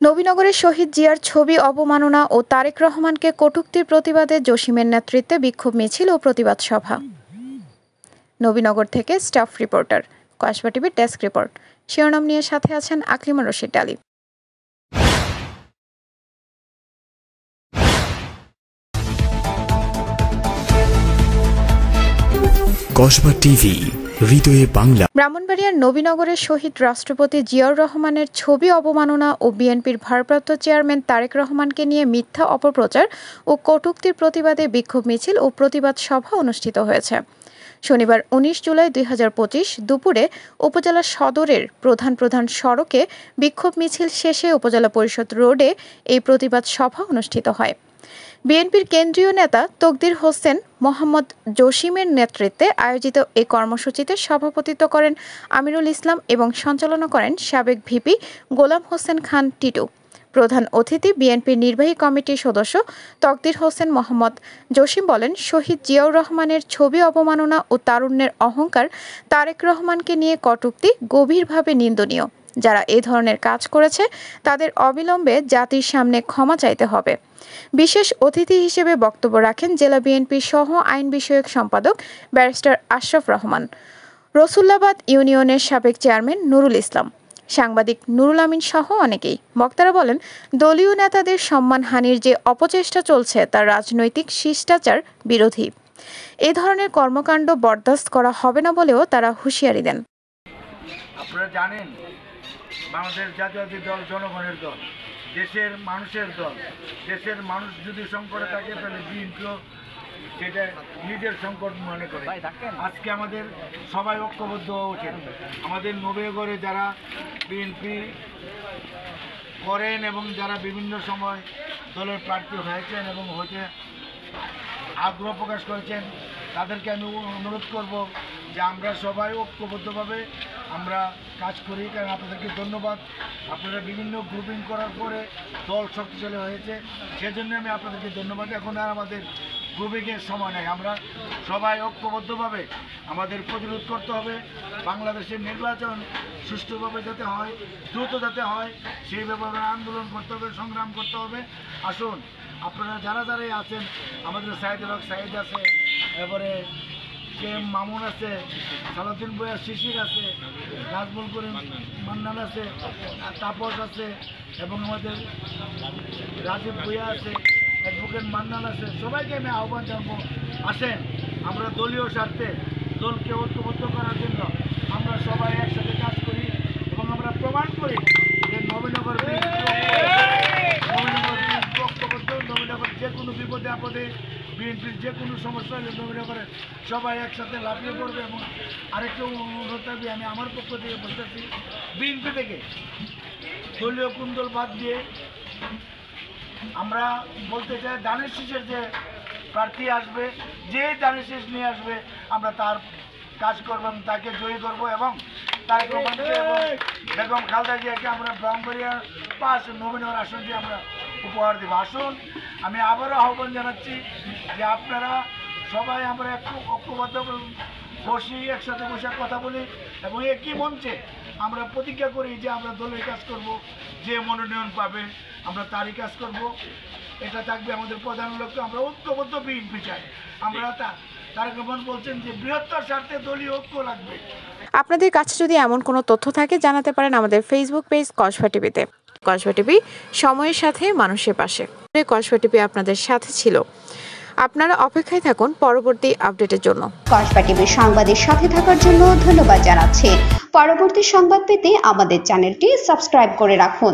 নবীনগরের শহীদ জিয়ার ছবি অবমাননা ও তারেক রহমানকে কটূক্তির প্রতিবাদে জসিমের নেতৃত্বে বিক্ষোভ মিছিল ও প্রতিবাদ সভা। নবীনগর থেকে স্টাফ রিপোর্টার, কসবা টিভির ডেস্ক রিপোর্ট। শিরোনাম নিয়ে সাথে আছেন আকলিমা রশিদ ডালি। কসবা টিভি, হৃদয়ে বাংলা। ব্রাহ্মণবাড়িয়ার নবীনগরের শহীদ রাষ্ট্রপতি জিয়াউর রহমানের ছবি অবমাননা ও বিএনপির ভারপ্রাপ্ত চেয়ারম্যান তারেক রহমানকে নিয়ে মিথ্যা অপপ্রচার ও কটূক্তির প্রতিবাদে বিক্ষোভ মিছিল ও প্রতিবাদ সভা অনুষ্ঠিত হয়েছে। শনিবার ১৯ জুলাই ২০২৫ দুপুরে উপজেলা সদরের প্রধান সড়কে বিক্ষোভ মিছিল শেষে উপজেলা পরিষদ রোডে এই প্রতিবাদ সভা অনুষ্ঠিত হয়। বিএনপির কেন্দ্রীয় নেতা তকদির হোসেন মোহাম্মদ জসিমের নেতৃত্বে আয়োজিত এই কর্মসূচিতে সভাপতিত্ব করেন আমিরুল ইসলাম এবং সঞ্চালনা করেন সাবেক ভিপি গোলাম হোসেন খান টিটু। প্রধান অতিথি বিএনপির নির্বাহী কমিটির সদস্য তকদির হোসেন মোহাম্মদ জসিম বলেন, শহীদ জিয়াউর রহমানের ছবি অবমাননা ও তারুণ্যের অহংকার তারেক রহমানকে নিয়ে কটূক্তি গভীরভাবে নিন্দনীয়। যারা এ ধরনের কাজ করেছে তাদের অবিলম্বে জাতির সামনে ক্ষমা চাইতে হবে। বিশেষ অতিথি হিসেবে বক্তব্য রাখেন জেলা বিএনপির সহ আইন বিষয়ক সম্পাদক ব্যারিস্টার আশরাফ রহমান, রসুল্লাবাদ ইউনিয়নের সাবেক চেয়ারম্যান নুরুল ইসলাম, সাংবাদিক নুরুল আমিন সহ অনেকেই। বক্তারা বলেন, দলীয় নেতাদের সম্মানহানির যে অপচেষ্টা চলছে তা রাজনৈতিক শিষ্টাচার বিরোধী। এ ধরনের কর্মকাণ্ড বরদাস্ত করা হবে না বলেও তারা হুঁশিয়ারি দেন। আপনারা জানেন, বাংলাদেশ জাতীয়তাবাদী দল জনগণের দল, দেশের মানুষের দল। দেশের মানুষ যদি সংকটে থাকে তাহলে বিএনপিও সেটা নিজের সংকট মনে করে। আজকে আমাদের সবাই ঐক্যবদ্ধ হওয়া উচিত। আমাদের নবীনগরে যারা বিএনপি করেন এবং যারা বিভিন্ন সময় দলের প্রার্থী হয়েছেন এবং হতে আগ্রহ প্রকাশ করেছেন, তাদেরকে আমি অনুরোধ করব যে আমরা সবাই ঐক্যবদ্ধভাবে আমরা কাজ করি। কারণ আপনাদেরকে ধন্যবাদ, আপনারা বিভিন্ন গ্রুপিং করার পরে দল শক্তিশালী হয়েছে, সেজন্য আমি আপনাদেরকে ধন্যবাদ। এখন আর আমাদের গ্রুপিংয়ের সময় নেই, আমরা সবাই ঐক্যবদ্ধভাবে আমাদের প্রতিরোধ করতে হবে। বাংলাদেশের নির্বাচন সুষ্ঠুভাবে যাতে হয়, দ্রুত যাতে হয়, সেই ব্যাপারে আন্দোলন করতে হবে, সংগ্রাম করতে হবে। আসুন, আপনারা যারা যারাই আছেন, আমাদের সাইদুল হক সাইদ আছে, এরপরে কে মামুন আছে, সালাউদ্দিন বইয়া শিশির আছে, নাজমুল করিম মান্নান আছে, তাপস আছে, এবং আমাদের রাজীব বইয়া আছে, অ্যাডভোকেট মান্নান আছে। সবাইকে আমি আহ্বান জানাবো, আসেন আমরা দলীয় স্বার্থে দলকে ঐক্যবদ্ধ করার জন্য আমরা সবাই একসাথে কাজ করি এবং আমরা প্রমাণ করি যে নবীনগর ঐক্যবদ্ধ। নবীনগর যে কোনো বিপদে আপদে, বিএনপির যে কোনো সমস্যা হলে নবীনগরে সবাই একসাথে লাফিয়ে পড়বে। এবং আরেকটু অনুরোধ থাকবে, আমি আমার পক্ষ থেকে বলতেছি, বিএনপি থেকে দলীয় কুন্দল বাদ দিয়ে আমরা বলতে চাই, দানের শীষের যে প্রার্থী আসবে, যে দানের শীষ নিয়ে আসবে, আমরা তার কাজ করবো এবং তাকে জয়ী করবো এবং তারেক রহমানকে এবং বেগম খালেদা জিয়াকে আমরা ব্রাহ্মণবাড়িয়ার ৫ নবীনগর আসনটি আমরা উপহার দেব। আসুন, আমি আবারও আহ্বান জানাচ্ছি যে আপনারা সবাই আমরা একটু ঐক্যবদ্ধ বসি, একসাথে বসে কথা বলি এবং একই মঞ্চে আমরা প্রতিজ্ঞা করি যে আমরা দলের কাজ করব, যে মনোনয়ন পাবে আমরা তারই কাজ করব। এটা থাকবে আমাদের প্রধান লক্ষ্য। আমরা ঐক্যবদ্ধ বিএনপি চাই। আমরা তারেক রহমান বলছেন যে বৃহত্তর স্বার্থে দলীয় ঐক্য লাগবে। আপনাদের কাছে যদি এমন কোনো তথ্য থাকে জানাতে পারেন আমাদের ফেসবুক পেজ কসবা টিভিতে। কসবা টিভি, সময়ের সাথে মানুষের পাশে। কসবা টিভি আপনাদের সাথে ছিল। আপনারা অপেক্ষায় থাকুন পরবর্তী আপডেটের জন্য। কসবা টিভির সংবাদের সাথে থাকার জন্য ধন্যবাদ জানাচ্ছি। পরবর্তী সংবাদ পেতে আমাদের চ্যানেলটি সাবস্ক্রাইব করে রাখুন।